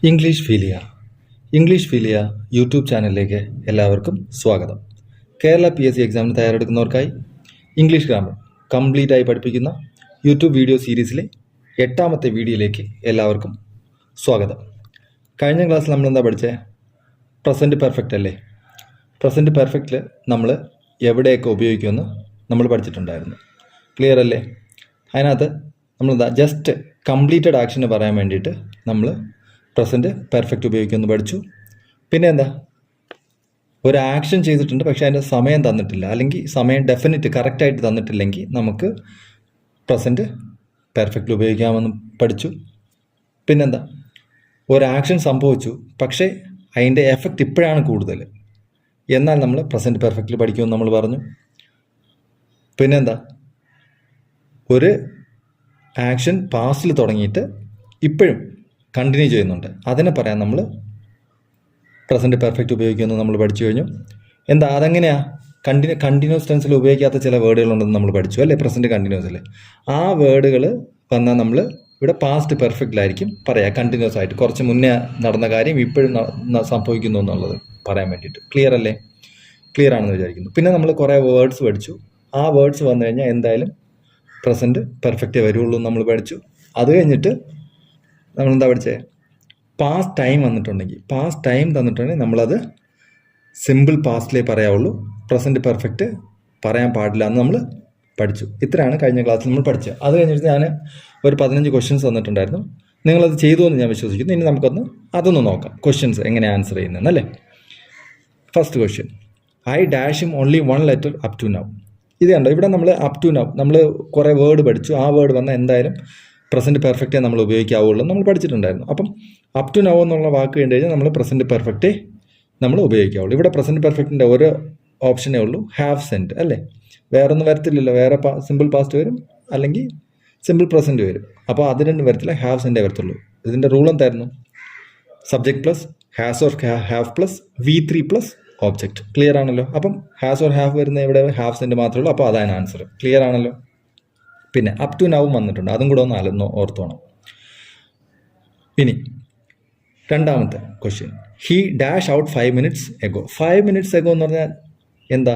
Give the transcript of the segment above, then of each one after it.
English ഫീലിയ YouTube ചാനലിലേക്ക് എല്ലാവർക്കും സ്വാഗതം. കേരള PSC എക്സാമിന് തയ്യാറെടുക്കുന്നവർക്കായി ഇംഗ്ലീഷ് ഗ്രാമർ കംപ്ലീറ്റ് ആയി പഠിപ്പിക്കുന്ന യൂട്യൂബ് വീഡിയോ സീരീസിലെ 8ാമത്തെ വീഡിയോയിലേക്ക് എല്ലാവർക്കും സ്വാഗതം. കഴിഞ്ഞ ക്ലാസ്സിൽ നമ്മൾ എന്താ പഠിച്ചത്? പ്രസൻറ്റ് പെർഫെക്റ്റ് അല്ലേ? പ്രസൻറ്റ് പെർഫെക്റ്റിൽ നമ്മൾ എവിടെയൊക്കെ ഉപയോഗിക്കുമെന്ന് നമ്മൾ പഠിച്ചിട്ടുണ്ടായിരുന്നു. ക്ലിയർ അല്ലേ? അതിനകത്ത് നമ്മളെന്താ ജസ്റ്റ് കംപ്ലീറ്റഡ് ആക്ഷന് പറയാൻ വേണ്ടിയിട്ട് നമ്മൾ പ്രസൻറ്റ് പെർഫെക്റ്റ് ഉപയോഗിക്കുമെന്ന് പഠിച്ചു. പിന്നെ എന്താ, ഒരു ആക്ഷൻ ചെയ്തിട്ടുണ്ട് പക്ഷേ അതിൻ്റെ സമയം തന്നിട്ടില്ല, അല്ലെങ്കിൽ സമയം ഡെഫിനിറ്റ് കറക്റ്റായിട്ട് തന്നിട്ടില്ലെങ്കിൽ നമുക്ക് പ്രസൻറ്റ് പെർഫെക്റ്റ് ഉപയോഗിക്കാമെന്ന് പഠിച്ചു. പിന്നെന്താ, ഒരു ആക്ഷൻ സംഭവിച്ചു പക്ഷേ അതിൻ്റെ എഫക്റ്റ് ഇപ്പോഴാണ് കൂടുതൽ, എന്നാൽ നമ്മൾ പ്രസൻറ്റ് പെർഫെക്റ്റിൽ പഠിക്കുമെന്ന് നമ്മൾ പറഞ്ഞു. പിന്നെന്താ, ഒരു ആക്ഷൻ പാസ്റ്റിൽ തുടങ്ങിയിട്ട് ഇപ്പോഴും കണ്ടിന്യൂ ചെയ്യുന്നുണ്ട്, അതിനെ പറയാൻ നമ്മൾ പ്രസൻറ്റ് പെർഫെക്റ്റ് ഉപയോഗിക്കുമെന്ന് നമ്മൾ പഠിച്ചു കഴിഞ്ഞു. എന്താ, അതെങ്ങനെയാണ്? കണ്ടിന്യൂസ് ടെൻസിൽ ഉപയോഗിക്കാത്ത ചില വേർഡുകളുണ്ടെന്ന് നമ്മൾ പഠിച്ചു അല്ലേ? പ്രസൻറ്റ് കണ്ടിന്യൂസിൽ ആ വേർഡുകൾ വന്നാൽ നമ്മൾ ഇവിടെ പാസ്റ്റ് പെർഫെക്റ്റിലായിരിക്കും പറയാം, കണ്ടിന്യൂസ് ആയിട്ട് കുറച്ച് മുന്നേ നടന്ന കാര്യം ഇപ്പോഴും സംഭവിക്കുന്നു എന്നുള്ളത് പറയാൻ വേണ്ടിയിട്ട്. ക്ലിയർ അല്ലേ? ക്ലിയർ ആണെന്ന് വിചാരിക്കുന്നു. പിന്നെ നമ്മൾ കുറേ വേർഡ്സ് പഠിച്ചു. ആ വേർഡ്സ് വന്നു കഴിഞ്ഞാൽ എന്തായാലും പ്രസൻറ്റ് പെർഫെക്റ്റേ വരുള്ളൂ എന്ന് നമ്മൾ പഠിച്ചു. അത് കഴിഞ്ഞിട്ട് നമ്മളെന്താ പഠിച്ചത്? പാസ്റ്റ് ടൈം തന്നിട്ടുണ്ടെങ്കിൽ നമ്മളത് സിമ്പിൾ പാസ്റ്റിലേ പറയാവുള്ളൂ, പ്രസൻറ്റ് പെർഫെക്റ്റ് പറയാൻ പാടില്ല എന്ന് നമ്മൾ പഠിച്ചു. ഇത്രയാണ് കഴിഞ്ഞ ക്ലാസ്സിൽ നമ്മൾ പഠിച്ചത്. അത് കഴിഞ്ഞിട്ട് ഞാൻ ഒരു 15 ക്വസ്റ്റ്യൻസ് തന്നിട്ടുണ്ടായിരുന്നു. നിങ്ങളത് ചെയ്തു എന്ന് ഞാൻ വിശ്വസിക്കുന്നു. ഇനി അതൊന്ന് നോക്കാം, ക്വസ്റ്റ്യൻസ് എങ്ങനെ ആൻസർ ചെയ്യുന്നതെന്നല്ലേ. First question, I dash him only 1 letter up to now. ഇത് കണ്ടോ, ഇവിടെ നമ്മൾ അപ് ടു നൗ നമ്മൾ കുറേ വേർഡ് പഠിച്ചു. ആ വേർഡ് വന്നാൽ എന്തായാലും പ്രസൻറ്റ് പെർഫെക്റ്റേ നമ്മൾ ഉപയോഗിക്കാവുള്ളൂ നമ്മൾ പഠിച്ചിട്ടുണ്ടായിരുന്നു. അപ്പം അപ് ടു നൗ എന്നുള്ള വാക്ക് കണ്ടു കഴിഞ്ഞാൽ നമ്മൾ പ്രസൻറ്റ് പെർഫെക്റ്റേ നമ്മൾ ഉപയോഗിക്കാവുള്ളൂ. ഇവിടെ പ്രസൻറ്റ് പെർഫെക്റ്റിൻ്റെ ഒരു ഓപ്ഷനേ ഉള്ളൂ, ഹാവ് സെൻറ്റ് അല്ലേ? വേറെ ഒന്നും വരത്തില്ലല്ലോ. വേറെ സിമ്പിൾ പാസ്റ്റ് വരും, അല്ലെങ്കിൽ സിമ്പിൾ പ്രസൻറ്റ് വരും. അപ്പോൾ അത് രണ്ടും വരത്തില്ല, ഹാവ് സെൻറ്റേ വരത്തുള്ളൂ. ഇതിൻ്റെ റൂൾ എന്തായിരുന്നു? Subject plus has or have plus V3 plus object. Clear ആണല്ലോ? അപ്പം ഹാസ് ഓർ ഹാവ് വരുന്ന ഇവിടെ ഹാവ് സെൻറ്റ് മാത്രമേ ഉള്ളൂ. അപ്പോൾ അതാണ് ആൻസർ. ക്ലിയർ ആണല്ലോ? പിന്നെ അപ് ടു നൗ വന്നിട്ടുണ്ട്, അതും കൂടെ ഒന്ന് ഓർത്തോണം. ഇനി രണ്ടാമത്തെ question, he dash out 5 minutes ago. 5 minutes ago എന്ന് പറഞ്ഞാൽ എന്താ?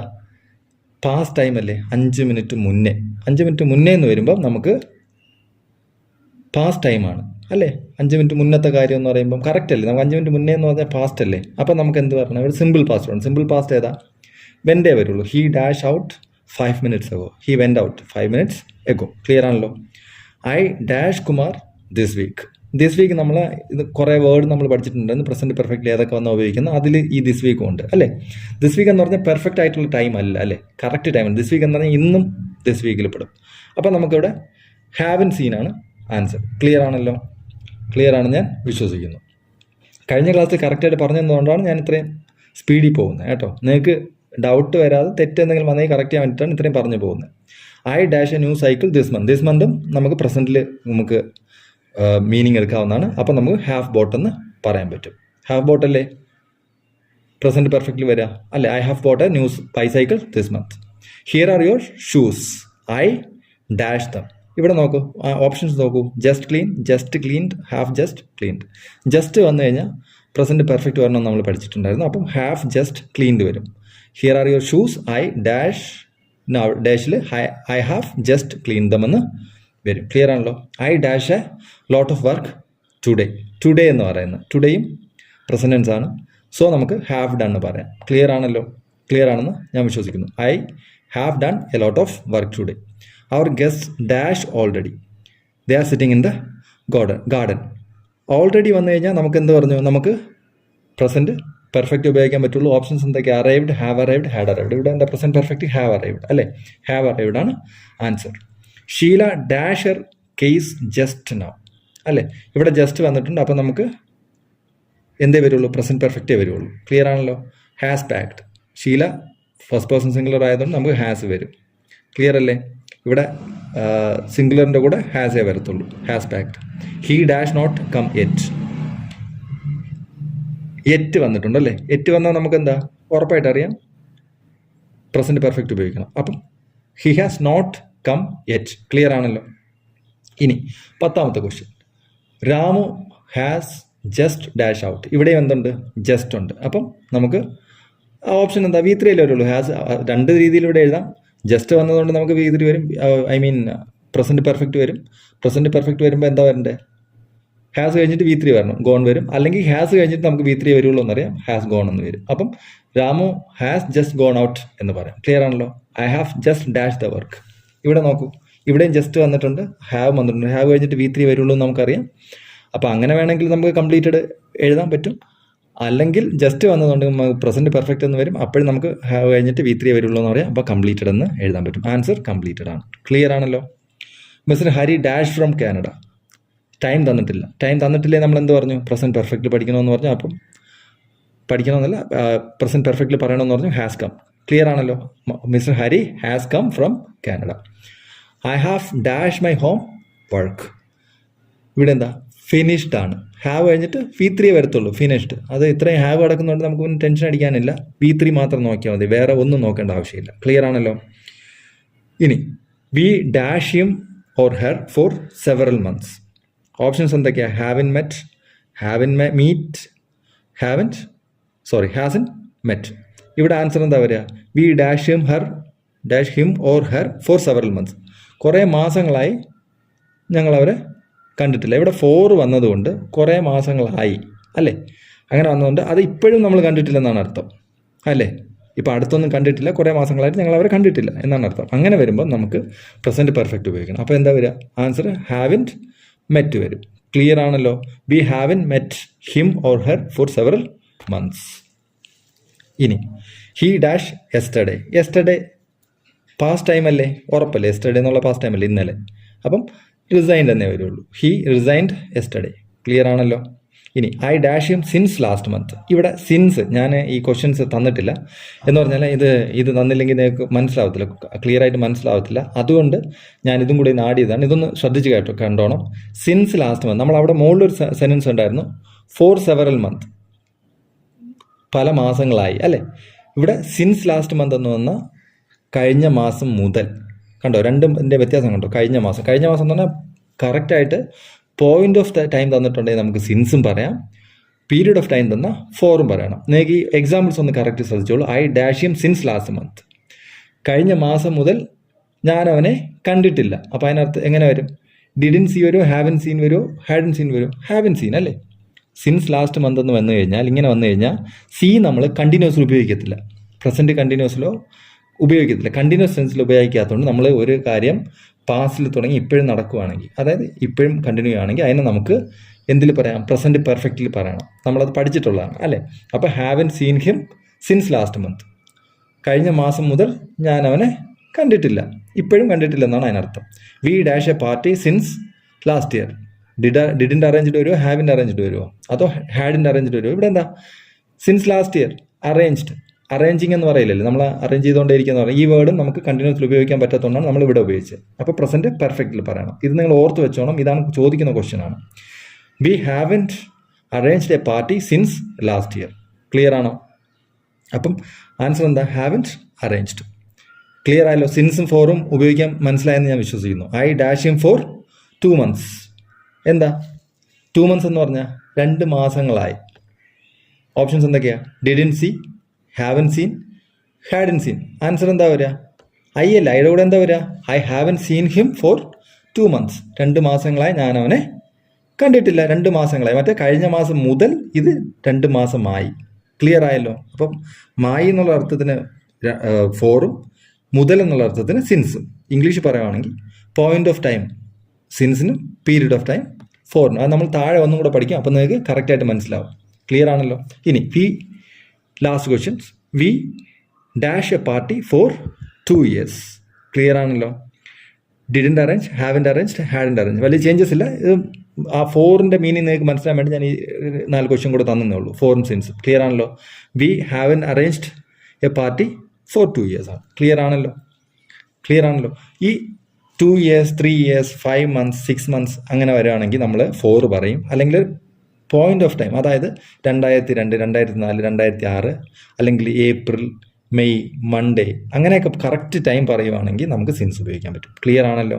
പാസ്റ്റ് ടൈം അല്ലേ? 5 മിനിറ്റ് മുന്നേ. 5 മിനിറ്റ് മുന്നേ എന്ന് വരുമ്പോൾ നമുക്ക് പാസ്റ്റ് ടൈമാണ് അല്ലേ? 5 മിനിറ്റ് മുന്നത്തെ കാര്യം എന്ന് പറയുമ്പം കറക്റ്റ് അല്ലേ? നമുക്ക് 5 മിനിറ്റ് മുന്നേ എന്ന് പറഞ്ഞാൽ പാസ്റ്റ് അല്ലേ? അപ്പം നമുക്ക് എന്ത് പറയണം? ഇവിടെ സിമ്പിൾ പാസ്റ്റ് വേണം. സിമ്പിൾ പാസ്റ്റ് ഏതാ? വെൻറ്റേ വരുള്ളൂ. He dash out 5 minutes ago. He went out 5 minutes ago. Clear ആണല്ലോ? I dash Kumar this week. This week നമ്മൾ ഇത് കുറേ വേർഡ് നമ്മൾ പഠിച്ചിട്ടുണ്ടായിരുന്നു. പ്രസൻറ്റ് പെർഫെക്റ്റ്ലി ഏതൊക്കെ വന്നാൽ ഉപയോഗിക്കുന്നത്, അതിൽ ഈ ദിസ് വീക്കും ഉണ്ട് അല്ലേ? ദിസ് വീക്ക് എന്ന് പറഞ്ഞാൽ പെർഫെക്റ്റ് ആയിട്ടുള്ള ടൈം അല്ല അല്ലേ? കറക്റ്റ് ടൈമാണ്. ദിസ് വീക്ക് എന്ന് പറഞ്ഞാൽ ഇന്നും ദിസ് വീക്കിൽ പെടും. അപ്പോൾ നമുക്കിവിടെ ഹാവ് ആൻഡ് സീൻ ആണ് ആൻസർ. ക്ലിയർ ആണല്ലോ? ക്ലിയർ ആണെന്ന് ഞാൻ വിശ്വസിക്കുന്നു. കഴിഞ്ഞ ക്ലാസ്സിൽ കറക്റ്റായിട്ട് പറഞ്ഞതുകൊണ്ടാണ് ഞാൻ ഇത്രയും സ്പീഡിൽ പോകുന്നത് കേട്ടോ. നിങ്ങൾക്ക് ഡൗട്ട് വരാതെ തെറ്റെന്തെങ്കിലും വന്നെങ്കിൽ കറക്റ്റ് ചെയ്യാൻ വേണ്ടിയിട്ടാണ് ഇത്രയും പറഞ്ഞു പോകുന്നത്. I dash a new cycle this month. This മന്തും നമുക്ക് പ്രസൻറ്റിൽ നമുക്ക് മീനിങ് എടുക്കാവുന്നതാണ്. അപ്പം നമുക്ക് ഹാഫ് ബോട്ട് എന്ന് പറയാൻ പറ്റും. ഹാഫ് ബോട്ട് അല്ലേ പ്രസൻറ്റ് പെർഫെക്റ്റ്ലി വരിക അല്ലേ? I have bought a new bicycle this month. Here are your shoes. I dash them. ഇവിടെ നോക്കൂ, ഓപ്ഷൻസ് നോക്കൂ. Just clean, just cleaned, have just cleaned. Just വന്നു കഴിഞ്ഞാൽ പ്രസൻറ്റ് പെർഫെക്റ്റ് വരണമെന്ന് നമ്മൾ പഠിച്ചിട്ടുണ്ടായിരുന്നു. അപ്പം ഹാഫ് ജസ്റ്റ് ക്ലീൻഡ് വരും. Here are your shoes, I dash now ഡാഷിൽ I have just clean them എന്ന് വരും. ക്ലിയർ ആണല്ലോ? I dash A lot of work today. Today എന്ന് പറയുന്നത് ടുഡേയും പ്രസൻറ്റൻസ് ആണ്. സോ നമുക്ക് ഹാവ് ഡൺ എന്ന് പറയാം. ക്ലിയർ ആണല്ലോ? ക്ലിയർ ആണെന്ന് ഞാൻ വിശ്വസിക്കുന്നു. I have done a lot of work today. Our guest dash already. They are sitting in the garden. Already വന്നു കഴിഞ്ഞാൽ നമുക്ക് എന്ത് പറഞ്ഞു? നമുക്ക് പ്രസൻറ്റ് പെർഫെക്റ്റ് ഉപയോഗിക്കാൻ പറ്റുള്ളൂ. ഓപ്ഷൻസ് എന്തൊക്കെയാണ്? Arrived, have arrived, had arrived. ഇവിടെ എന്താ പ്രസൻറ്റ് പെർഫെക്റ്റ്? ഹാവ് അറൈവ്ഡ് അല്ലേ? ഹാവ് അറൈവ്ഡ് ആണ് ആൻസർ. ഷീല ഡാഷർ കേസ് ജസ്റ്റ് നൗ അല്ലേ? ഇവിടെ ജസ്റ്റ് വന്നിട്ടുണ്ട്. അപ്പം നമുക്ക് എന്തേ വരുള്ളൂ? പ്രസൻറ്റ് പെർഫെക്റ്റേ വരുള്ളൂ. ക്ലിയർ ആണല്ലോ? Has packed. Sheela first person singular ആയതുകൊണ്ട് നമുക്ക് ഹാസ് വരും. ക്ലിയർ അല്ലേ? ഇവിടെ സിംഗുലറിൻ്റെ കൂടെ ഹാസേ വരത്തുള്ളൂ. Has packed. He dash not come yet. Yet വന്നിട്ടുണ്ടല്ലേ? എറ്റ് വന്നാൽ നമുക്ക് എന്താ ഉറപ്പായിട്ട് അറിയാം? പ്രസൻറ്റ് പെർഫെക്റ്റ് ഉപയോഗിക്കണം. അപ്പം he has not come yet. Clear ആണല്ലോ? ഇനി 10ാമത്തെ question, Ramu has just dash out. ഇവിടെയും എന്തുണ്ട്? ജസ്റ്റ് ഉണ്ട്. അപ്പം നമുക്ക് ഓപ്ഷൻ എന്താ? V3 അല്ലേ വരുള്ളൂ. ഹാസ് രണ്ട് രീതിയിൽ ഇവിടെ എഴുതാം. ജസ്റ്റ് വന്നതുകൊണ്ട് നമുക്ക് V3 വരും. ഐ മീൻ പ്രസൻറ്റ് പെർഫെക്റ്റ് വരും. പ്രസൻറ്റ് പെർഫെക്റ്റ് വരുമ്പോൾ എന്താ വരണ്ടേ? ഹാസ് കഴിഞ്ഞിട്ട് V3 വരണം, ഗോൺ വരും. അല്ലെങ്കിൽ ഹാസ് കഴിഞ്ഞിട്ട് നമുക്ക് V3 വരുള്ളൂ എന്നറിയാം, ഹാസ് ഗോൺ എന്ന് വരും. അപ്പം Ramu has just gone out എന്ന് പറയാം. ക്ലിയർ ആണല്ലോ? I have just dash the work. ഇവിടെ നോക്കൂ, ഇവിടെയും ജസ്റ്റ് വന്നിട്ടുണ്ട്, ഹാവ് വന്നിട്ടുണ്ട്. ഹാവ് കഴിഞ്ഞിട്ട് V3 വരുള്ളൂ എന്ന് നമുക്കറിയാം. അപ്പോൾ അങ്ങനെ വേണമെങ്കിൽ നമുക്ക് കംപ്ലീറ്റഡ് എഴുതാൻ പറ്റും. അല്ലെങ്കിൽ ജസ്റ്റ് വന്നതുകൊണ്ട് പ്രസൻറ്റ് പെർഫെക്റ്റ് എന്ന് വരും. അപ്പോഴും നമുക്ക് ഹാവ് കഴിഞ്ഞിട്ട് V3 വരുള്ളൂ എന്ന് പറയാം. അപ്പോൾ കംപ്ലീറ്റഡ് എന്ന് എഴുതാൻ പറ്റും. ആൻസർ കംപ്ലീറ്റഡ് ആണ്. ക്ലിയർ ആണല്ലോ? Mister Hari dash from Canada. Time തന്നിട്ടില്ല. ടൈം തന്നിട്ടില്ലേ നമ്മൾ എന്ത് പറഞ്ഞു? പ്രസൻറ്റ് പെർഫെക്റ്റ് പഠിക്കണമെന്ന് പറഞ്ഞു. അപ്പം പഠിക്കണമെന്നല്ല, പ്രസൻറ്റ് പെർഫെക്റ്റിൽ പറയണമെന്ന് പറഞ്ഞു. Has come. ക്ലിയർ ആണല്ലോ? Mister Hari has come from Canada. I have dash my homework. ഇവിടെ എന്താ? ഫിനിഷ്ഡ് ആണ്. ഹാവ് കഴിഞ്ഞിട്ട് V3 വരത്തുള്ളൂ, ഫിനിഷ്ഡ്. അത് ഇത്രയും ഹാവ് കിടക്കുന്നതുകൊണ്ട് നമുക്ക് ടെൻഷൻ അടിക്കാനില്ല. V3 മാത്രം നോക്കിയാൽ മതി, വേറെ ഒന്നും നോക്കേണ്ട ആവശ്യമില്ല. ക്ലിയർ ആണല്ലോ? ഇനി we dash him or her for several months. Options എന്തൊക്കെയാണ്? Haven't met, haven't meet, hasn't met. ഇവിടെ ആൻസർ എന്താ വരിക? We dash him or her for several months. കുറേ മാസങ്ങളായി ഞങ്ങളവരെ കണ്ടിട്ടില്ല. ഇവിടെ 4 വന്നതുകൊണ്ട് കുറേ മാസങ്ങളായി അല്ലേ? അങ്ങനെ വന്നതുകൊണ്ട് അത് ഇപ്പോഴും നമ്മൾ കണ്ടിട്ടില്ലെന്നാണ് അർത്ഥം അല്ലേ? ഇപ്പോൾ അടുത്തൊന്നും കണ്ടിട്ടില്ല, കുറേ മാസങ്ങളായിട്ട് ഞങ്ങൾ അവരെ കണ്ടിട്ടില്ല എന്നാണ് അർത്ഥം. അങ്ങനെ വരുമ്പോൾ നമുക്ക് പ്രസൻറ്റ് പെർഫെക്റ്റ് ഉപയോഗിക്കണം. അപ്പോൾ എന്താ വരിക? ആൻസർ ഹാവിൻറ്റ് മെറ്റ് വരും. ക്ലിയർ ആണല്ലോ? We haven't met him or her for several months. ഇനി he dash yesterday. Yesterday past time അല്ലേ? ഉറപ്പല്ലേ? യെസ്റ്റർഡേ എന്നുള്ള പാസ്റ്റ് ടൈം അല്ലേ? ഇന്നലെ. അപ്പം റിസൈൻഡ് എന്നേ വരുള്ളൂ. He resigned yesterday. ക്ലിയർ ആണല്ലോ? ഇനി I dash him since last month. ഇവിടെ സിൻസ് ഞാൻ ഈ ക്വസ്റ്റ്യൻസ് തന്നിട്ടില്ല എന്ന് പറഞ്ഞാൽ ഇത് തന്നില്ലെങ്കിൽ നിങ്ങൾക്ക് മനസ്സിലാവത്തില്ല, ക്ലിയർ ആയിട്ട് മനസ്സിലാവത്തില്ല. അതുകൊണ്ട് ഞാൻ ഇതും കൂടി ആഡ് ചെയ്തതാണ്. ഇതൊന്ന് ശ്രദ്ധിച്ച് കണ്ടോണം. Since last month. നമ്മൾ അവിടെ മുകളിലൊരു സെൻറ്റൻസ് ഉണ്ടായിരുന്നു, ഫോർ സെവറൽ മന്ത്, പല മാസങ്ങളായി അല്ലേ? ഇവിടെ സിൻസ് ലാസ്റ്റ് മന്ത് എന്ന് പറഞ്ഞാൽ കഴിഞ്ഞ മാസം മുതൽ. കണ്ടോ? രണ്ടിൻ്റെ വ്യത്യാസം കണ്ടോ? കഴിഞ്ഞ മാസം എന്ന് പറഞ്ഞാൽ കറക്റ്റായിട്ട് പോയിന്റ് ഓഫ് ടൈം തന്നിട്ടുണ്ടെങ്കിൽ നമുക്ക് സിൻസും പറയാം, പീരീഡ് ഓഫ് ടൈം തന്നാൽ ഫോറും പറയണം. നിങ്ങൾക്ക് ഈ എക്സാമ്പിൾസ് ഒന്ന് കറക്റ്റ് ശ്രദ്ധിച്ചോളൂ. I dash him since last month. കഴിഞ്ഞ മാസം മുതൽ ഞാൻ അവനെ കണ്ടിട്ടില്ല. അപ്പോൾ അതിനകത്ത് എങ്ങനെ വരും? ഡിഡിൻ സീ വരുമോ, ഹാവിൻ സീൻ വരുമോ, ഹാഡിൻ സീൻ വരുമോ? ഹാവിൻ സീൻ അല്ലേ? സിൻസ് ലാസ്റ്റ് മന്ത് എന്ന് വന്നു കഴിഞ്ഞാൽ, ഇങ്ങനെ വന്നു കഴിഞ്ഞാൽ സീ നമ്മൾ കണ്ടിന്യൂസിൽ ഉപയോഗിക്കത്തില്ല, പ്രസൻറ്റ് കണ്ടിന്യൂസിലോ ഉപയോഗിക്കത്തില്ല. കണ്ടിന്യൂസ് ടെൻസിൽ ഉപയോഗിക്കാത്തതുകൊണ്ട് നമ്മൾ ഒരു കാര്യം പാസ്റ്റിൽ തുടങ്ങി ഇപ്പോഴും നടക്കുകയാണെങ്കിൽ, അതായത് ഇപ്പോഴും കണ്ടിന്യൂ ആണെങ്കിൽ അതിനെ നമുക്ക് എന്തിൽ പറയാം? പ്രസൻറ്റ് പെർഫെക്റ്റിൽ പറയണം. നമ്മളത് പഠിച്ചിട്ടുള്ളതാണ് അല്ലേ? അപ്പോൾ haven't seen him since last month. കഴിഞ്ഞ മാസം മുതൽ ഞാൻ അവനെ കണ്ടിട്ടില്ല, ഇപ്പോഴും കണ്ടിട്ടില്ല എന്നാണ് അതിനർത്ഥം. We dash a party since last year. Didn't arranged വരുമോ, ഹാവിൻ്റെ അറേഞ്ച്ഡ് വരുമോ, അതോ ഹാഡിൻ്റെ അറേഞ്ച്ഡ് വരുമോ? ഇവിടെ എന്താ? Since last year arranged. Arranging എന്ന് പറയില്ലല്ലോ, നമ്മൾ അറേഞ്ച് ചെയ്തുകൊണ്ടേയിരിക്കുന്ന പറയും. ഈ വേർഡും നമുക്ക് കണ്ടിന്യൂസിൽ ഉപയോഗിക്കാൻ പറ്റാത്തതുകൊണ്ടാണ് നമ്മൾ ഇവിടെ ഉപയോഗിച്ചത്. അപ്പോൾ പ്രസൻറ്റ് പെർഫെക്റ്റിൽ പറയണം. ഇത് നിങ്ങൾ ഓർത്ത് വെച്ചോണം, ഇതാണ് ചോദിക്കുന്ന ക്വസ്റ്റ്യൻ ആണ്. We haven't arranged a party since last year. Clear ആണോ? അപ്പം ആൻസർ എന്താ? Haven't arranged. ക്ലിയർ ആയല്ലോ? സിൻസും ഫോറും ഉപയോഗിക്കാൻ മനസ്സിലായെന്ന് ഞാൻ വിശ്വസിക്കുന്നു. I dash him for 2 months. എന്താ 2 months എന്ന് പറഞ്ഞാൽ 2 മാസങ്ങളായി. ഓപ്ഷൻസ് എന്തൊക്കെയാണ്? Didn't see, haven't seen, hadn't seen. Answer എന്താ വരിക? ഐ അല്ല, അതിൻ്റെ കൂടെ എന്താ വരിക? I haven't seen him for 2 months. 2 മാസങ്ങളായി ഞാൻ അവനെ കണ്ടിട്ടില്ല. 2 മാസങ്ങളായി. മറ്റേ കഴിഞ്ഞ മാസം മുതൽ, ഇത് 2 മാസമായി. ക്ലിയർ ആയല്ലോ? അപ്പം മായി എന്നുള്ള അർത്ഥത്തിന് ഫോറും മുതൽ എന്നുള്ള അർത്ഥത്തിന് സിൻസും. ഇംഗ്ലീഷ് പറയുകയാണെങ്കിൽ പോയിന്റ് ഓഫ് ടൈം സിൻസിനും പീരീഡ് ഓഫ് ടൈം ഫോറിനും. അത് നമ്മൾ താഴെ ഒന്നും കൂടെ പഠിക്കും, അപ്പോൾ നിങ്ങൾക്ക് കറക്റ്റായിട്ട് മനസ്സിലാവും. ക്ലിയർ ആണല്ലോ? ഇനി last questions. We dash a party for 2 years. Clear ആണല്ലോ? Didn't arrange, haven't arranged, hadn't arrange. വലിയ ചേഞ്ചസ് ഇല്ല. ഇത് ആ ഫോറിൻ്റെ മീനിങ് നിങ്ങൾക്ക് മനസ്സിലാൻ വേണ്ടി ഞാൻ ഈ 4 ക്വസ്റ്റ്യൻ കൂടെ തന്നേ ഉള്ളൂ. ഫോറും സിൻസും. ക്ലിയർ ആണല്ലോ? We haven't arranged a party for 2 years ആണ്. ക്ലിയർ ആണല്ലോ? ഈ 2 years, 3 years, 5 months, 6 months അങ്ങനെ വരികയാണെങ്കിൽ നമ്മൾ 4 പറയും. അല്ലെങ്കിൽ പോയിന്റ് ഓഫ് ടൈം, അതായത് 2002, 2004, 2006, അല്ലെങ്കിൽ ഏപ്രിൽ, മെയ്, മൺഡേ, അങ്ങനെയൊക്കെ കറക്റ്റ് ടൈം പറയുവാണെങ്കിൽ നമുക്ക് സിൻസ് ഉപയോഗിക്കാൻ പറ്റും. ക്ലിയർ ആണല്ലോ?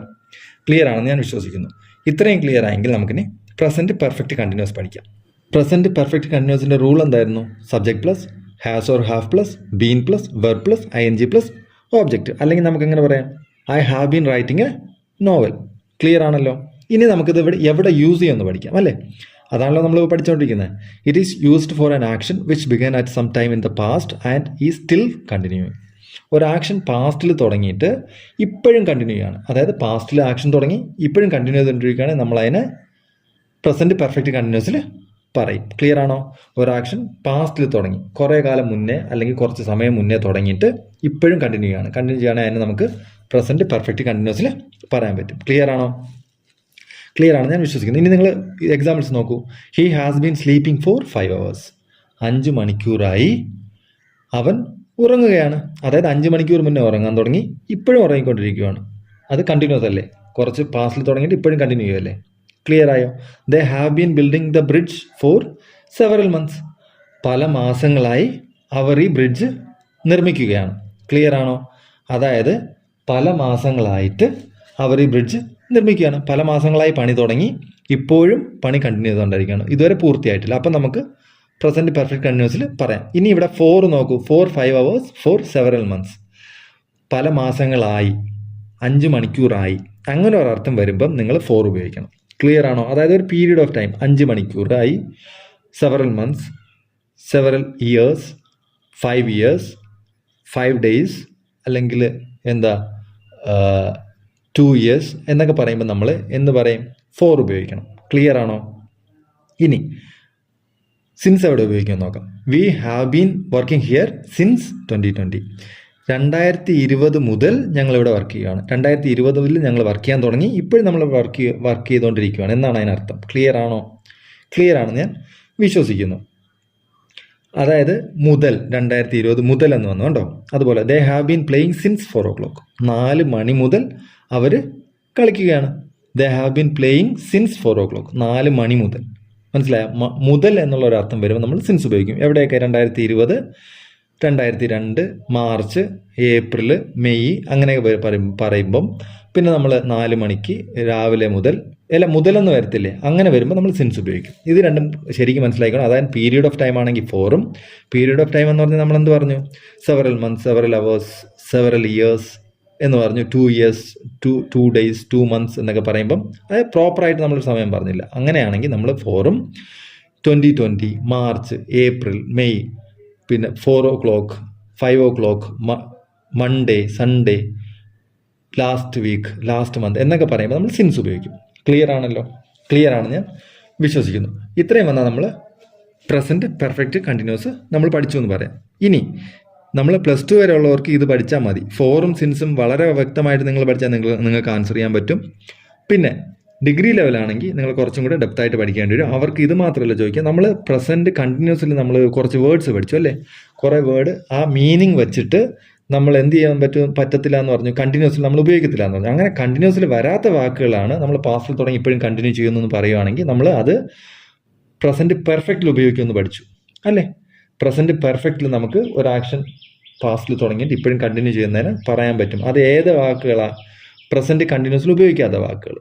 ക്ലിയർ ആണെന്ന് ഞാൻ വിശ്വസിക്കുന്നു. ഇത്രയും ക്ലിയർ ആയെങ്കിൽ നമുക്കിനി പ്രസൻറ്റ് പെർഫെക്റ്റ് കണ്ടിന്യൂസ് പഠിക്കാം. പ്രസൻറ്റ് പെർഫെക്റ്റ് കണ്ടിന്യൂസിൻ്റെ റൂൾ എന്തായിരുന്നു? Subject plus has or have plus been plus verb plus ING plus object. അല്ലെങ്കിൽ നമുക്ക് എങ്ങനെ പറയാം? I have been writing A novel. Clear ആണല്ലോ. ഇനി നമുക്കിത് എവിടെ യൂസ് ചെയ്യുമെന്ന് പഠിക്കാം അല്ലേ? അതാണല്ലോ നമ്മൾ പഠിച്ചുകൊണ്ടിരിക്കുന്നത്. It is used for an action which began at some time in the past and is still continuing. ഒരു ആക്ഷൻ പാസ്റ്റിൽ തുടങ്ങിയിട്ട് ഇപ്പോഴും കണ്ടിന്യൂ ചെയ്യാണ്. അതായത് പാസ്റ്റിൽ ആക്ഷൻ തുടങ്ങി ഇപ്പോഴും കണ്ടിന്യൂ ചെയ്തുകൊണ്ടിരിക്കുകയാണെങ്കിൽ നമ്മളതിനെ പ്രസൻറ്റ് പെർഫെക്റ്റ് കണ്ടിന്യൂസിൽ പറയും. ക്ലിയർ ആണോ? ഒരു ആക്ഷൻ പാസ്റ്റിൽ തുടങ്ങി കുറേ കാലം മുന്നേ അല്ലെങ്കിൽ കുറച്ച് സമയം മുന്നേ തുടങ്ങിയിട്ട് ഇപ്പോഴും കണ്ടിന്യൂ ചെയ്യുകയാണെങ്കിൽ അതിനെ നമുക്ക് പ്രസൻറ്റ് പെർഫെക്റ്റ് കണ്ടിന്യൂസിൽ പറയാൻ പറ്റും. ക്ലിയർ ആണോ? ക്ലിയർ ആണ് ഞാൻ വിശ്വസിക്കുന്നു. ഇനി നിങ്ങൾ എക്സാമ്പിൾസ് നോക്കൂ. He has been sleeping for 5 hours. 5 മണിക്കൂറായി അവൻ ഉറങ്ങുകയാണ്. അതായത് 5 മണിക്കൂർ മുന്നേ ഉറങ്ങാൻ തുടങ്ങി ഇപ്പോഴും ഉറങ്ങിക്കൊണ്ടിരിക്കുകയാണ്. അത് കണ്ടിന്യൂസ് അല്ലേ? കുറച്ച് പാസ്റ്റിൽ തുടങ്ങിയിട്ട് ഇപ്പോഴും കണ്ടിന്യൂ ചെയ്യുമല്ലേ? ക്ലിയർ ആയോ? They have been building the bridge four several months. പല മാസങ്ങളായി അവർ ഈ ബ്രിഡ്ജ് നിർമ്മിക്കുകയാണ്. ക്ലിയർ ആണോ? അതായത് പല മാസങ്ങളായിട്ട് അവർ ഈ ബ്രിഡ്ജ് നിർമ്മിക്കുകയാണ്. പല മാസങ്ങളായി പണി തുടങ്ങി ഇപ്പോഴും പണി കണ്ടിന്യൂ ചെയ്തുകൊണ്ടിരിക്കുകയാണ്. ഇതുവരെ പൂർത്തിയായിട്ടില്ല. അപ്പം നമുക്ക് പ്രസൻറ്റ് പെർഫെക്റ്റ് കണ്ടിന്യൂസിൽ പറയാം. ഇനി ഇവിടെ 4 നോക്കൂ. 5 hours ഫോർ സെവറൽ മന്ത്സ്. പല മാസങ്ങളായി 5 മണിക്കൂറായി അങ്ങനെ ഒരർത്ഥം വരുമ്പം നിങ്ങൾ 4 ഉപയോഗിക്കണം. ക്ലിയർ ആണോ? അതായത് ഒരു പീരീഡ് ഓഫ് ടൈം 5 മണിക്കൂറായി, several months, several years, 5 years, 5 days, അല്ലെങ്കിൽ 2 years എന്നൊക്കെ പറയുമ്പോൾ നമ്മൾ എന്ത് പറയും? 4 ഉപയോഗിക്കണം. ക്ലിയർ ആണോ? ഇനി സിൻസ് എവിടെ ഉപയോഗിക്കുമെന്ന് നോക്കാം. We have been working here since 2020. 2020 മുതൽ ഞങ്ങളിവിടെ വർക്ക് ചെയ്യുകയാണ്. 2020 ഞങ്ങൾ വർക്ക് ചെയ്യാൻ തുടങ്ങി, ഇപ്പോഴും നമ്മൾ വർക്ക് ചെയ്തുകൊണ്ടിരിക്കുകയാണ് എന്നാണ് അതിനർത്ഥം. ക്ലിയർ ആണോ? ക്ലിയർ ആണെന്ന് ഞാൻ വിശ്വസിക്കുന്നു. അതായത് മുതൽ 2020 മുതൽ എന്ന് വന്നു കണ്ടോ. അതുപോലെ they have been playing since 4 o'clock. 4 മണി മുതൽ അവർ കളിക്കുകയാണ്. They have been playing since 4 o'clock. 4 മണി മുതൽ. മനസ്സിലായ? മുതൽ എന്നുള്ള ഒരു അർത്ഥം വരുമ്പോൾ നമ്മൾ സിൻസ് ഉപയോഗിക്കും. എവിടെയൊക്കെ? 2020, 2002, മാർച്ച്, ഏപ്രിൽ, മെയ് അങ്ങനെയൊക്കെ പറയുമ്പം പിന്നെ നമ്മൾ 4 മണിക്ക് രാവിലെ മുതൽ മുതലെന്ന് വരത്തില്ലേ, അങ്ങനെ വരുമ്പോൾ നമ്മൾ സിൻസ് ഉപയോഗിക്കും. ഇത് രണ്ടും ശരിക്കും മനസ്സിലാക്കണം. അതായത് പീരീഡ് ഓഫ് ടൈം ആണെങ്കിൽ 4ഉം, പീരീഡ് ഓഫ് ടൈം എന്ന് പറഞ്ഞാൽ നമ്മൾ എന്ത് പറഞ്ഞു? Several months, several hours, several years എന്ന് പറഞ്ഞു. 2 years, 2 days, 2 months എന്നൊക്കെ പറയുമ്പം അത് പ്രോപ്പറായിട്ട് നമ്മളൊരു സമയം പറഞ്ഞില്ല. അങ്ങനെയാണെങ്കിൽ നമ്മൾ 4ഉം 2020 മാർച്ച്, ഏപ്രിൽ, മെയ്, പിന്നെ 4 o'clock, 5 o'clock, Monday, Sunday, last week, last month എന്നൊക്കെ പറയുമ്പോൾ നമ്മൾ സിൻസ് ഉപയോഗിക്കും. ക്ലിയർ ആണല്ലോ? ക്ലിയർ ആണ് ഞാൻ വിശ്വസിക്കുന്നു. ഇത്രയും വന്നാൽ നമ്മൾ പ്രസൻറ്റ് പെർഫെക്റ്റ് കണ്ടിന്യൂസ് നമ്മൾ പഠിച്ചു എന്ന് പറയാം. ഇനി നമ്മൾ +2 വരെ ഉള്ളവർക്ക് ഇത് പഠിച്ചാൽ മതി. 4ഉം സിൻസും വളരെ വ്യക്തമായിട്ട് നിങ്ങൾ പഠിച്ചാൽ നിങ്ങൾക്ക് ആൻസർ ചെയ്യാൻ പറ്റും. പിന്നെ ഡിഗ്രി ലെവലാണെങ്കിൽ നിങ്ങൾ കുറച്ചും കൂടെ ഡെപ്തായിട്ട് പഠിക്കേണ്ടി വരും. അവർക്ക് ഇത് മാത്രമല്ല ചോദിക്കുക. നമ്മൾ പ്രസൻറ്റ് കണ്ടിന്യൂസിൽ നമ്മൾ കുറച്ച് വേർഡ്സ് പഠിച്ചു അല്ലേ? കുറേ വേർഡ് ആ മീനിങ് വെച്ചിട്ട് നമ്മൾ എന്ത് ചെയ്യാൻ പറ്റത്തില്ല എന്ന് പറഞ്ഞു, കണ്ടിന്യൂസിൽ നമ്മൾ ഉപയോഗിക്കത്തില്ല എന്ന് പറഞ്ഞു. അങ്ങനെ കണ്ടിന്യൂസിൽ വരാത്ത വാക്കുകളാണ് നമ്മൾ പാസ്റ്റിൽ തുടങ്ങി ഇപ്പോഴും കണ്ടിന്യൂ ചെയ്യുന്നു എന്ന് പറയുവാണെങ്കിൽ നമ്മൾ അത് പ്രസൻറ്റ് പെർഫെക്റ്റിൽ ഉപയോഗിക്കുമെന്ന് പഠിച്ചു അല്ലേ? പ്രസൻറ്റ് പെർഫെക്റ്റിൽ നമുക്ക് ഒരു ആക്ഷൻ പാസ്റ്റിൽ തുടങ്ങിയിട്ട് ഇപ്പോഴും കണ്ടിന്യൂ ചെയ്യുന്നതിന് പറയാൻ പറ്റും. അത് ഏത് വാക്കുകളാണ്? പ്രസൻറ്റ് കണ്ടിന്യൂസിൽ ഉപയോഗിക്കാത്ത വാക്കുകൾ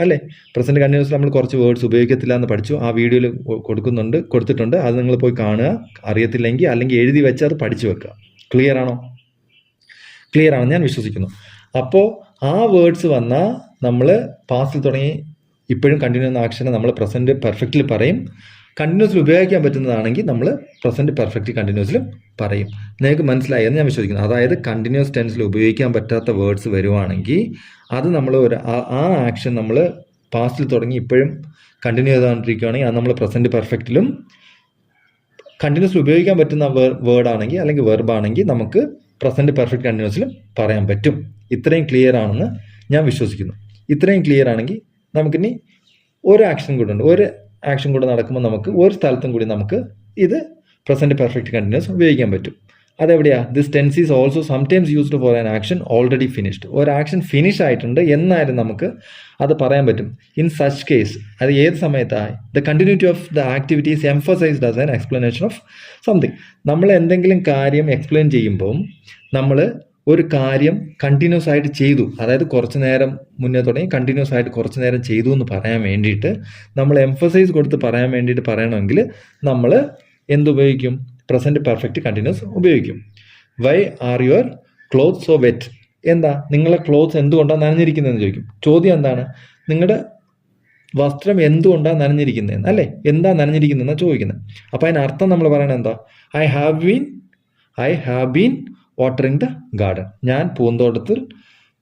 അല്ലേ? പ്രസൻറ്റ് കണ്ടിന്യൂസിൽ നമ്മൾ കുറച്ച് വേർഡ്സ് ഉപയോഗിക്കത്തില്ല എന്ന് പഠിച്ചു. ആ വീഡിയോയിൽ കൊടുത്തിട്ടുണ്ട്. അത് നിങ്ങൾ പോയി കാണുക. അറിയത്തില്ലെങ്കിൽ അല്ലെങ്കിൽ എഴുതി വെച്ച് അത് പഠിച്ചു വെക്കുക. ക്ലിയർ ആണോ? ക്ലിയർ ആണെന്ന് ഞാൻ വിശ്വസിക്കുന്നു. അപ്പോൾ ആ വേർഡ്സ് വന്നാൽ നമ്മൾ പാസ്റ്റിൽ തുടങ്ങി ഇപ്പോഴും കണ്ടിന്യൂ ചെയ്യുന്ന ആക്ഷനെ നമ്മൾ പ്രസൻറ്റ് പെർഫെക്റ്റിൽ പറയും. കണ്ടിന്യൂസിൽ ഉപയോഗിക്കാൻ പറ്റുന്നതാണെങ്കിൽ നമ്മൾ പ്രസൻറ്റ് പെർഫെക്റ്റ് കണ്ടിന്യൂസിലും പറയും. നിങ്ങൾക്ക് മനസ്സിലായി എന്ന് ഞാൻ വിശ്വസിക്കുന്നു. അതായത് കണ്ടിന്യൂസ് ടെൻസിൽ ഉപയോഗിക്കാൻ പറ്റാത്ത വേർഡ്സ് വരുവാണെങ്കിൽ അത് നമ്മൾ ആ ആക്ഷൻ നമ്മൾ പാസ്റ്റിൽ തുടങ്ങി ഇപ്പോഴും കണ്ടിന്യൂ ചെയ്തുകൊണ്ടിരിക്കുകയാണെങ്കിൽ അത് നമ്മൾ പ്രസൻറ്റ് പെർഫെക്റ്റിലും, കണ്ടിന്യൂസിൽ ഉപയോഗിക്കാൻ പറ്റുന്ന വേർഡാണെങ്കിൽ അല്ലെങ്കിൽ വെർബാണെങ്കിൽ നമുക്ക് പ്രസൻറ്റ് പെർഫെക്റ്റ് കണ്ടിന്യൂസിലും പറയാൻ പറ്റും. ഇത്രയും ക്ലിയർ ആണെന്ന് ഞാൻ വിശ്വസിക്കുന്നു. ഇത്രയും ക്ലിയർ ആണെങ്കിൽ നമുക്കിനി ഒരു ആക്ഷൻ കൂടെ ഉണ്ട്. ഒരു ആക്ഷൻ കൂടെ നടക്കുമ്പോൾ നമുക്ക് ഒരു സ്ഥലത്തും കൂടി നമുക്ക് ഇത് പ്രസൻറ്റ് പെർഫെക്റ്റ് കണ്ടിന്യൂസ് ഉപയോഗിക്കാൻ പറ്റും. അതെവിടെയാ? This tense is also sometimes used for an action already finished. ഒരു ആക്ഷൻ ഫിനിഷ് ആയിട്ടുണ്ട് എന്നാലും നമുക്ക് അത് പറയാൻ പറ്റും. ഇൻ സച്ച് കേസ് അത് ഏത് സമയത്താണ്? The continuity of the activity is emphasised as an explanation of something. നമ്മൾ എന്തെങ്കിലും കാര്യം എക്സ്പ്ലെയിൻ ചെയ്യുമ്പം നമ്മൾ ഒരു കാര്യം കണ്ടിന്യൂസ് ആയിട്ട് ചെയ്തു, അതായത് കുറച്ച് നേരം മുന്നേ തുടങ്ങി കണ്ടിന്യൂസ് ആയിട്ട് കുറച്ച് നേരം ചെയ്തു എന്ന് പറയാൻ വേണ്ടിയിട്ട് നമ്മൾ എംഫസൈസ് കൊടുത്ത് പറയാൻ വേണ്ടിയിട്ട് പറയണമെങ്കിൽ നമ്മൾ എന്തുപയോഗിക്കും? പ്രസൻറ്റ് പെർഫെക്റ്റ് കണ്ടിന്യൂസ് ഉപയോഗിക്കും. Why are your cloth so wet? എന്താ നിങ്ങളെ ക്ലോത്ത്സ് എന്തുകൊണ്ടാണ് നനഞ്ഞിരിക്കുന്നതെന്ന് ചോദിക്കും. ചോദ്യം എന്താണ്? നിങ്ങളുടെ വസ്ത്രം എന്തുകൊണ്ടാണ് നനഞ്ഞിരിക്കുന്നതെന്ന്, അല്ലേ? എന്താ നനഞ്ഞിരിക്കുന്നതെന്നാണ് ചോദിക്കുന്നത്. അപ്പോൾ അതിനർത്ഥം നമ്മൾ പറയണത് എന്താ? I have been watering the garden. ഞാൻ പൂന്തോട്ടത്തിൽ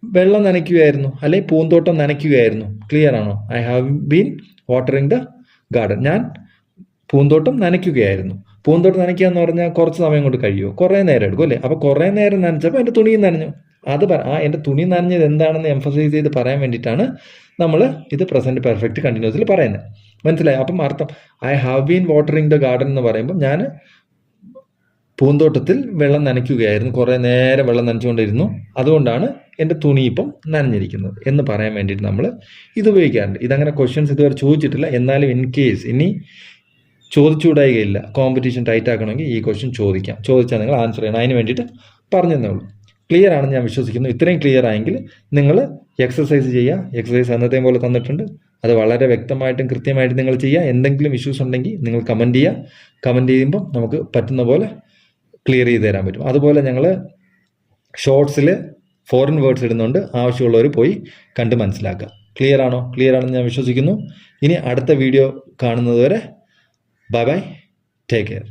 വെള്ളം നനയ്ക്കുകയായിരുന്നു, അല്ലെ പൂന്തോട്ടം നനയ്ക്കുകയായിരുന്നു. ക്ലിയർ ആണോ? I have been watering the garden. ഞാൻ പൂന്തോട്ടം നനയ്ക്കുകയായിരുന്നു. പൂന്തോട്ടം നനയ്ക്കുക എന്ന് പറഞ്ഞാൽ കുറച്ച് സമയം കൊണ്ട് കഴിയുമോ? കുറേ നേരം എടുക്കും, അല്ലേ? അപ്പോൾ കുറേ നേരം നനച്ചപ്പോൾ എൻ്റെ തുണിയും നനഞ്ഞു. എൻ്റെ തുണി നനഞ്ഞത് എന്താണെന്ന് എംഫസൈസ് ചെയ്ത് പറയാൻ വേണ്ടിയിട്ടാണ് നമ്മൾ ഇത് പ്രസൻറ്റ് പെർഫെക്റ്റ് കണ്ടിന്യൂസിൽ പറയുന്നത്. മനസ്സിലായി? അപ്പം അർത്ഥം I have been watering the garden എന്ന് പറയുമ്പോൾ ഞാൻ പൂന്തോട്ടത്തിൽ വെള്ളം നനയ്ക്കുകയായിരുന്നു, കുറേ നേരം വെള്ളം നനച്ചുകൊണ്ടിരുന്നു, അതുകൊണ്ടാണ് എൻ്റെ തുണി ഇപ്പം നനഞ്ഞിരിക്കുന്നത് എന്ന് പറയാൻ വേണ്ടിയിട്ട് നമ്മൾ ഇത് ഉപയോഗിക്കാറുണ്ട്. ഇതങ്ങനെ ക്വസ്റ്റ്യൻസ് ഇതുവരെ ചോദിച്ചിട്ടില്ല. എന്നാലും ഇൻ കേസ് ഇനി ചോദിച്ചുകൂടായികയില്ല, കോമ്പറ്റീഷൻ ടൈറ്റ് ആക്കണമെങ്കിൽ ഈ ക്വസ്റ്റ്യൻ ചോദിച്ചാൽ നിങ്ങൾ ആൻസർ ചെയ്യണം. അതിന് വേണ്ടിയിട്ട് പറഞ്ഞു തന്നേ ഉള്ളൂ. ക്ലിയർ ആണെന്ന് ഞാൻ വിശ്വസിക്കുന്നു. ഇത്രയും ക്ലിയർ ആയെങ്കിൽ നിങ്ങൾ എക്സസൈസ് ചെയ്യുക. എക്സസൈസ് അന്നത്തെ പോലെ തന്നിട്ടുണ്ട്, അത് വളരെ വ്യക്തമായിട്ടും കൃത്യമായിട്ടും നിങ്ങൾ ചെയ്യുക. എന്തെങ്കിലും ഇഷ്യൂസ് ഉണ്ടെങ്കിൽ നിങ്ങൾ കമൻറ്റ് ചെയ്യുക. കമൻറ്റ് ചെയ്യുമ്പോൾ നമുക്ക് പറ്റുന്ന പോലെ ക്ലിയർ ചെയ്ത് തരാൻ പറ്റും. അതുപോലെ ഞങ്ങൾ ഷോർട്സിൽ ഫോറിൻ വേർഡ്സ് ഇടുന്നുണ്ട്, ആവശ്യമുള്ളവർ പോയി കണ്ട് മനസ്സിലാക്കുക. ക്ലിയർ ആണെന്ന് ഞാൻ വിശ്വസിക്കുന്നു. ഇനി അടുത്ത വീഡിയോ കാണുന്നത് വരെ ബൈ ബൈ, ടേക്ക് കെയർ.